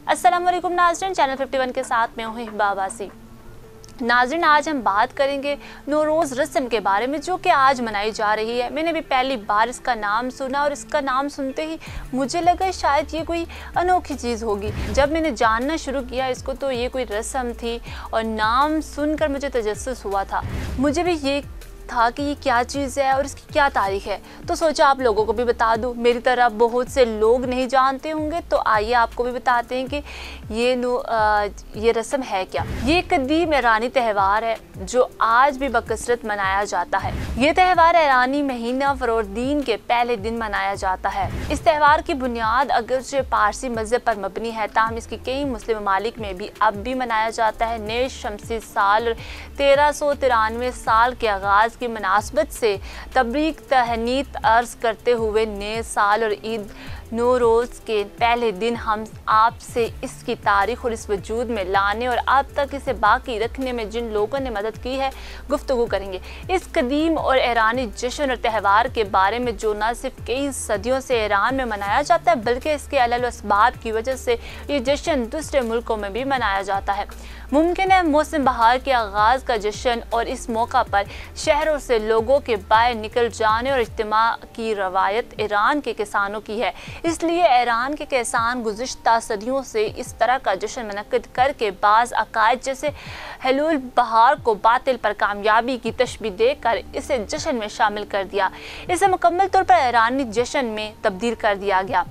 अस्सलाम वालेकुम नाज़रीन, चैनल 51 के साथ मैं हूँ हिबा अब्बासी। नाज़रीन, आज हम बात करेंगे नौरोज़ रस्म के बारे में जो कि आज मनाई जा रही है। मैंने भी पहली बार इसका नाम सुना और इसका नाम सुनते ही मुझे लगा शायद ये कोई अनोखी चीज़ होगी। जब मैंने जानना शुरू किया इसको तो ये कोई रस्म थी और नाम सुनकर मुझे तजस्सुस हुआ था। मुझे भी ये था कि ये क्या चीज़ है और इसकी क्या तारीख है, तो सोचा आप लोगों को भी बता दूं। मेरी तरह बहुत से लोग नहीं जानते होंगे, तो आइए आपको भी बताते हैं कि ये रस्म है क्या। ये कदीम ईरानी त्यौहार है जो आज भी बकसरत मनाया जाता है। ये त्यौहार ईरानी महीना फरोर्दीन के पहले दिन मनाया जाता है। इस त्यौहार की बुनियाद अगरचे पारसी मज़हब पर मबनी है, ताहम इसकी कई मुस्लिम ममालिक में भी अब भी मनाया जाता है। नए शमसी साल 1393 साल के आगाज़ की मुनासबत से तबरीक तहनीत अर्ज करते हुए नए साल और ईद नौरोज़ के पहले दिन हम आपसे इसकी तारीख और इस वजूद में लाने और अब तक इसे बाकी रखने में जिन लोगों ने मदद की है गुफ्तगू करेंगे। इस कदीम और ईरानी जश्न और त्यौहार के बारे में जो न सिर्फ कई सदियों से ईरान में मनाया जाता है बल्कि इसके अलग असबाब की वजह से ये जश्न दूसरे मुल्कों में भी मनाया जाता है। मुमकिन है मौसम बहार के आगाज़ का जश्न और इस मौका पर शहरों से लोगों के बाहर निकल जाने और इज्तिमा की रवायत ईरान के किसानों की है, इसलिए ईरान के किसान गुज़िश्ता सदियों से इस तरह का जश्न मुनक्किद करके बाज़ अकायद जैसे हलूल बहार को बातिल पर कामयाबी की तशबीह देकर इसे जश्न में शामिल कर दिया। इसे मुकम्मल तौर पर ईरानी जश्न में तब्दील कर दिया गया।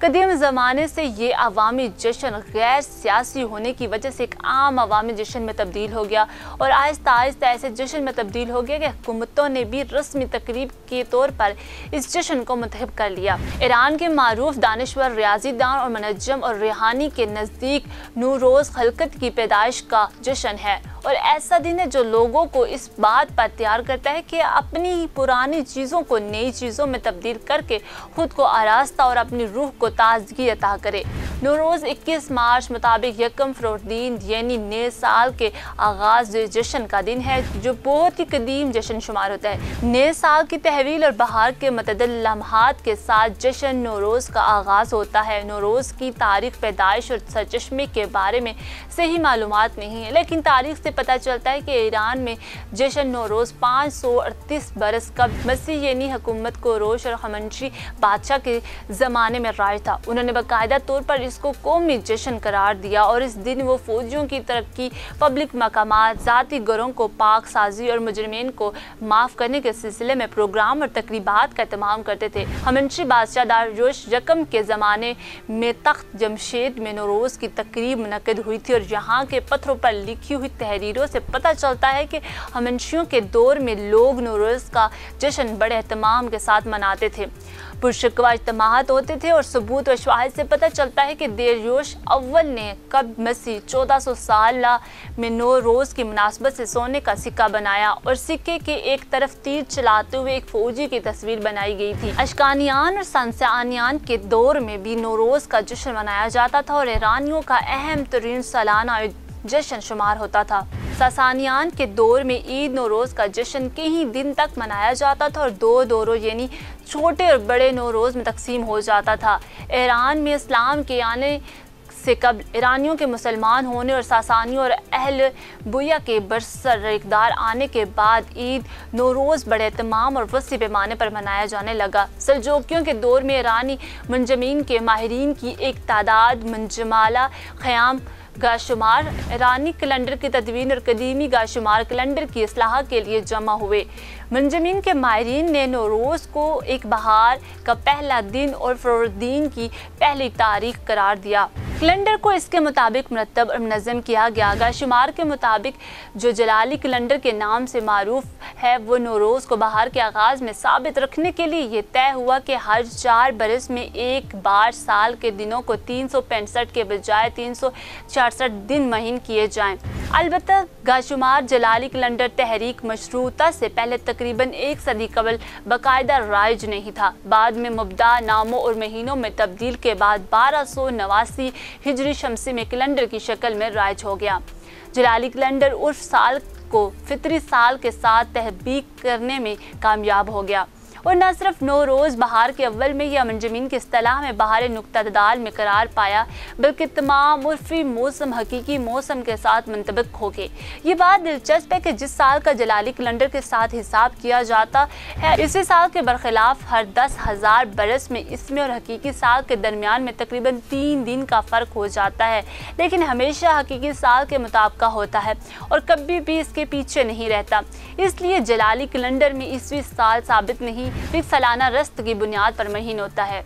कदीम ज़माने से ये अवामी जश्न गैर सियासी होने की वजह से एक आम अवामी जश्न में तब्दील हो गया और आहिस्ता आहिस्ता ऐसे जश्न में तब्दील हो गया कि हुकूमतों ने भी रस्मी तकरीब के तौर पर इस जश्न को मुंतखब कर लिया। ईरान के मारूफ दानिश्वर रियाजीदान और मनज्जम और रूहानी के नज़दीक नौरोज़ खलकत की पैदाइश का जश्न है और ऐसा दिन है जो लोगों को इस बात पर तैयार करता है कि अपनी ही पुरानी चीज़ों को नई चीज़ों में तब्दील करके खुद को आरास्ता और अपनी रूह को ताजगी अता करे। नौरोज़ 21 मार्च मुताबिक यकम फरोर्दीन यानी नए साल के आगाज़ जश्न का दिन है जो बहुत ही कदीम जश्न शुमार होता है। नए साल की तहवील और बहार के मतदल लम्हात के साथ जश्न नौरोज़ का आगाज़ होता है। नौरोज़ की तारीख पैदाइश और सरचश्मे के बारे में सही मालूमात नहीं है, लेकिन तारीख से पता चलता है कि ईरान में जश्न नौरोज़ 538 बरस कबल मसीह यानी हुकूमत को रोश और खमनशी बादशाह के ज़माने में राज था। उन्होंने बाकायदा तौर पर इसको कौमी जश्न करार दिया और इस दिन वो फौजियों की तरक्की, पब्लिक मकामात, ज़ाती घरों को पाक साजी और मुजरिमीन को माफ़ करने के सिलसिले में प्रोग्राम और तकरीबात का एहतमाम करते थे। खमनशी बादशाह दारियुश यकम के ज़माने में तख्त जमशेद में नौरोज़ की तकरीब मुनक्किद हुई थी और यहाँ के पत्थरों पर लिखी हुई तहरीरों से पता चलता है कि खमनशियों के दौर में लोग नौरोज़ का जश्न बड़े एहतमाम के साथ मनाते थे। पुरशकवा इज्तिमात होते थे और सबूत व शवाहिद से पता चलता है कि दारियुश अव्वल ने कब मसीह 1400 साल में नौरोज़ की मुनासबत से सोने का सिक्का बनाया और सिक्के के एक तरफ तीर चलाते हुए एक फौजी की तस्वीर बनाई गई थी। अशकानियान और सांसानियान के दौर में भी नौरोज़ का जश्न मनाया जाता था और ईरानियों का अहम तरीन सालाना जश्न शुमार होता था। सासानियान के दौर में ईद नौरोज़ का जश्न कई दिन तक मनाया जाता था और दो दौरों यानी छोटे और बड़े नौरोज़ में तकसीम हो जाता था। ईरान में इस्लाम के आने से कबल ईरानियों के मुसलमान होने और सासानियों और अहल बुया के बरसर इक़दार आने के बाद ईद नौरोज़ बड़े एहतमाम और वसी पैमाने पर मनाया जाने लगा। सल्जूकियों के दौर में ईरानी मंजमीन के माहिरीन की एक तादाद मंजमाला ख़याम गाशुमार ईरानी कैलेंडर की तदवीन और कदीमी गाशुमार कैलेंडर की इस्लाह के लिए जमा हुए। मंजमीन के माहिरीन ने नौरोज़ को एक बहार का पहला दिन और फरोर्दीन की पहली तारीख करार दिया। कैलेंडर को इसके मुताबिक मुरतब और मुनज़्ज़म किया गया। गाशुमार के मुताबिक जो जलाली कैलेंडर के नाम से मारूफ है वो नौरोज़ को बहार के आगाज़ में साबित रखने के लिए ये तय हुआ कि हर 4 बरस में एक बार साल के दिनों को 365 के बजाय 366 दिन महीन किए जाएं। अलबत्ता गाशुमार जलाली कैलेंडर तहरीक मशरूता से पहले तकरीबन 1 सदी कबल बाकायदा राइज नहीं था। बाद में मुबदा नामों और महीनों में तब्दील के बाद 1289 हिजरी शमसी में कैलेंडर की शक्ल में राइज हो गया। जलाली कैलेंडर उर्फ साल को फितरी साल के साथ तहबीक करने में कामयाब हो गया और न सिर्फ नौरोज़ बहार के अव्वल में या मंजमीन की इस्तिलाह में बहार नुक्तादाल में करार पाया, बल्कि तमाम उर्फी मौसम हकीकी मौसम के साथ मुंतबिक हो गए। ये बात दिलचस्प है कि जिस साल का जलाली कैलेंडर के साथ हिसाब किया जाता है, इसी साल के बरखिलाफ हर 10,000 बरस में इसमें और हकीकी साल के दरमियान में तकरीबन 3 दिन का फ़र्क हो जाता है, लेकिन हमेशा हकीकी साल के मुताबिक होता है और कभी भी इसके पीछे नहीं रहता। इसलिए जलाली कैलेंडर में ईस्वी साल साबित नहीं, फिर सालाना रस्त की बुनियाद पर महीन होता है।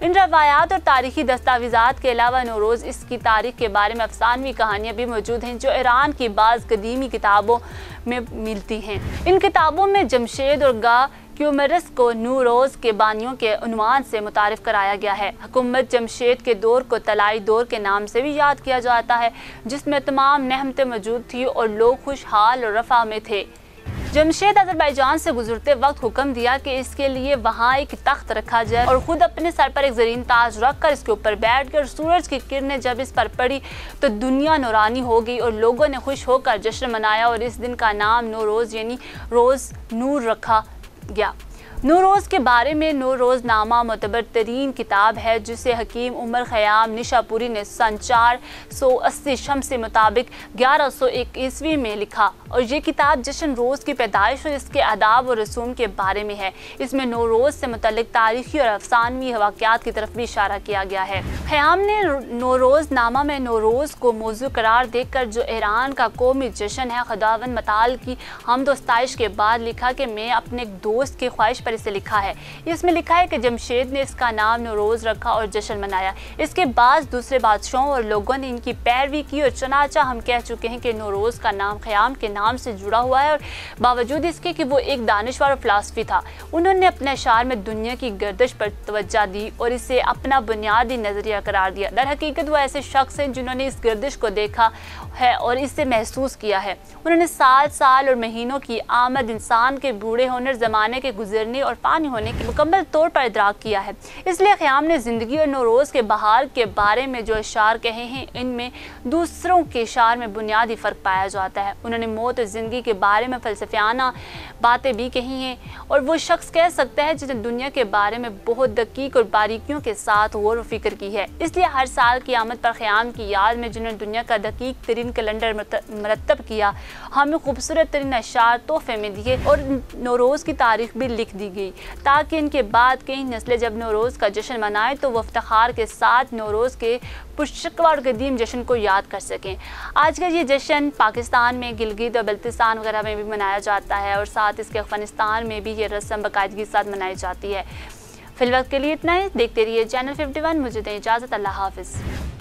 इन रवायात और तारीखी दस्तावेज़ात के अलावा नौरोज़ इसकी तारीख के बारे में अफसानवी कहानियाँ भी मौजूद हैं, जो ईरान की बाज़ कदीमी किताबों में मिलती हैं। इन किताबों में जमशेद और गा क्यूमरस को नौरोज़ के बानियों के उन्वान से मुतारिफ कराया गया है। हुकूमत जमशेद के दौर को तलाई दौर के नाम से भी याद किया जाता है, जिसमें तमाम नेमतें मौजूद थी और लोग खुशहाल और रफा में थे। जमशेद अज़रबैजान से गुजरते वक्त हुक्म दिया कि इसके लिए वहाँ एक तख्त रखा जाए और ख़ुद अपने सर पर एक ज़रीन ताज रखकर इसके ऊपर बैठ कर सूरज की किरणें जब इस पर पड़ी तो दुनिया नूरानी हो गई और लोगों ने खुश होकर जश्न मनाया और इस दिन का नाम नौरोज़ यानी रोज़ नूर रखा गया। नौरोज़ के बारे में नौरोज़नामा मुतबर तरीन किताब है, जिसे हकीम उमर ख़याम निशापुरी ने सन 480 शम्स के मुताबिक 1101 ईस्वी में लिखा और ये किताब जश्न रोज़ की पैदाइश और इसके आदाब और रसूम के बारे में है। इसमें नौरोज़ से मुतल्लिक़ तारीख़ी और अफसानवी वाक़यात की तरफ भी इशारा किया गया है। ख़याम ने नौरोज़नामा में नौरोज़ को मौजू करार देकर जो ईरान का कौमी जश्न है खुदावंद मताल की हम्द व सताइश के बाद लिखा कि मैं अपने एक दोस्त की ख्वाहिश पर इसे लिखा है। इसमें लिखा है कि जमशेद ने इसका नाम नौरोज़ रखा और जश्न मनाया। इसके बाद दूसरे बादशाहों और लोगों ने इनकी पैरवी की और चनाचा हम कह चुके हैं कि नौरोज़ का नाम ख़याम के नाम से जुड़ा हुआ है और बावजूद इसके कि वो एक दानिशवर और फ़िलासफ़ी था, उन्होंने अपने अशार में दुनिया की गर्दिश पर तवज्जो दी और इसे अपना बुनियादी नज़रिया करार दिया। दर हकीकत वो ऐसे शख्स हैं जिन्होंने इस गर्दिश को देखा है और इसे महसूस किया है। उन्होंने साल साल और महीनों की आमद, इंसान के बूढ़े होने, ज़माने के गुजरने और पानी होने के मुकम्मल तौर पर इदराक किया है। इसलिए ख़याम ने ज़िंदगी और नौरोज़ के बहार के बारे में जो इशार कहे हैं, इनमें दूसरों के इशार में बुनियादी फ़र्क पाया जाता है। उन्होंने मौत और ज़िंदगी के बारे में फ़लसफ़ियाना बातें भी कही हैं और वो शख्स कह सकता है जिसने दुनिया के बारे में बहुत दकीक और बारीकियों के साथ गौर व फिक्र की है। इसलिए हर साल की आमद पर ख़याम की याद में जिन्होंने दुनिया का दकीक तरीन कैलेंडर मरतब किया, हमें खूबसूरत तरीन अशार तोहफे में दिए और नौरोज़ की तारीख भी लिख दी गई, ताकि इनके बाद कई नस्लें जब नौरोज़ का जश्न मनाएं तो वह इफ्तिखार के साथ नौरोज़ के पुरशक्वा और कदीम जश्न को याद कर सकें। आज का ये जश्न पाकिस्तान में गिलगित और बल्तिस्तान वगैरह में भी मनाया जाता है और साथ इसके अफ़गानिस्तान में भी ये रस्म बाकायदगी के साथ मनाई जाती है। फिलहाल के लिए इतना ही। देखते रहिए चैनल 51। मुझे दें इजाज़त। अल्लाह हाफ़िज़।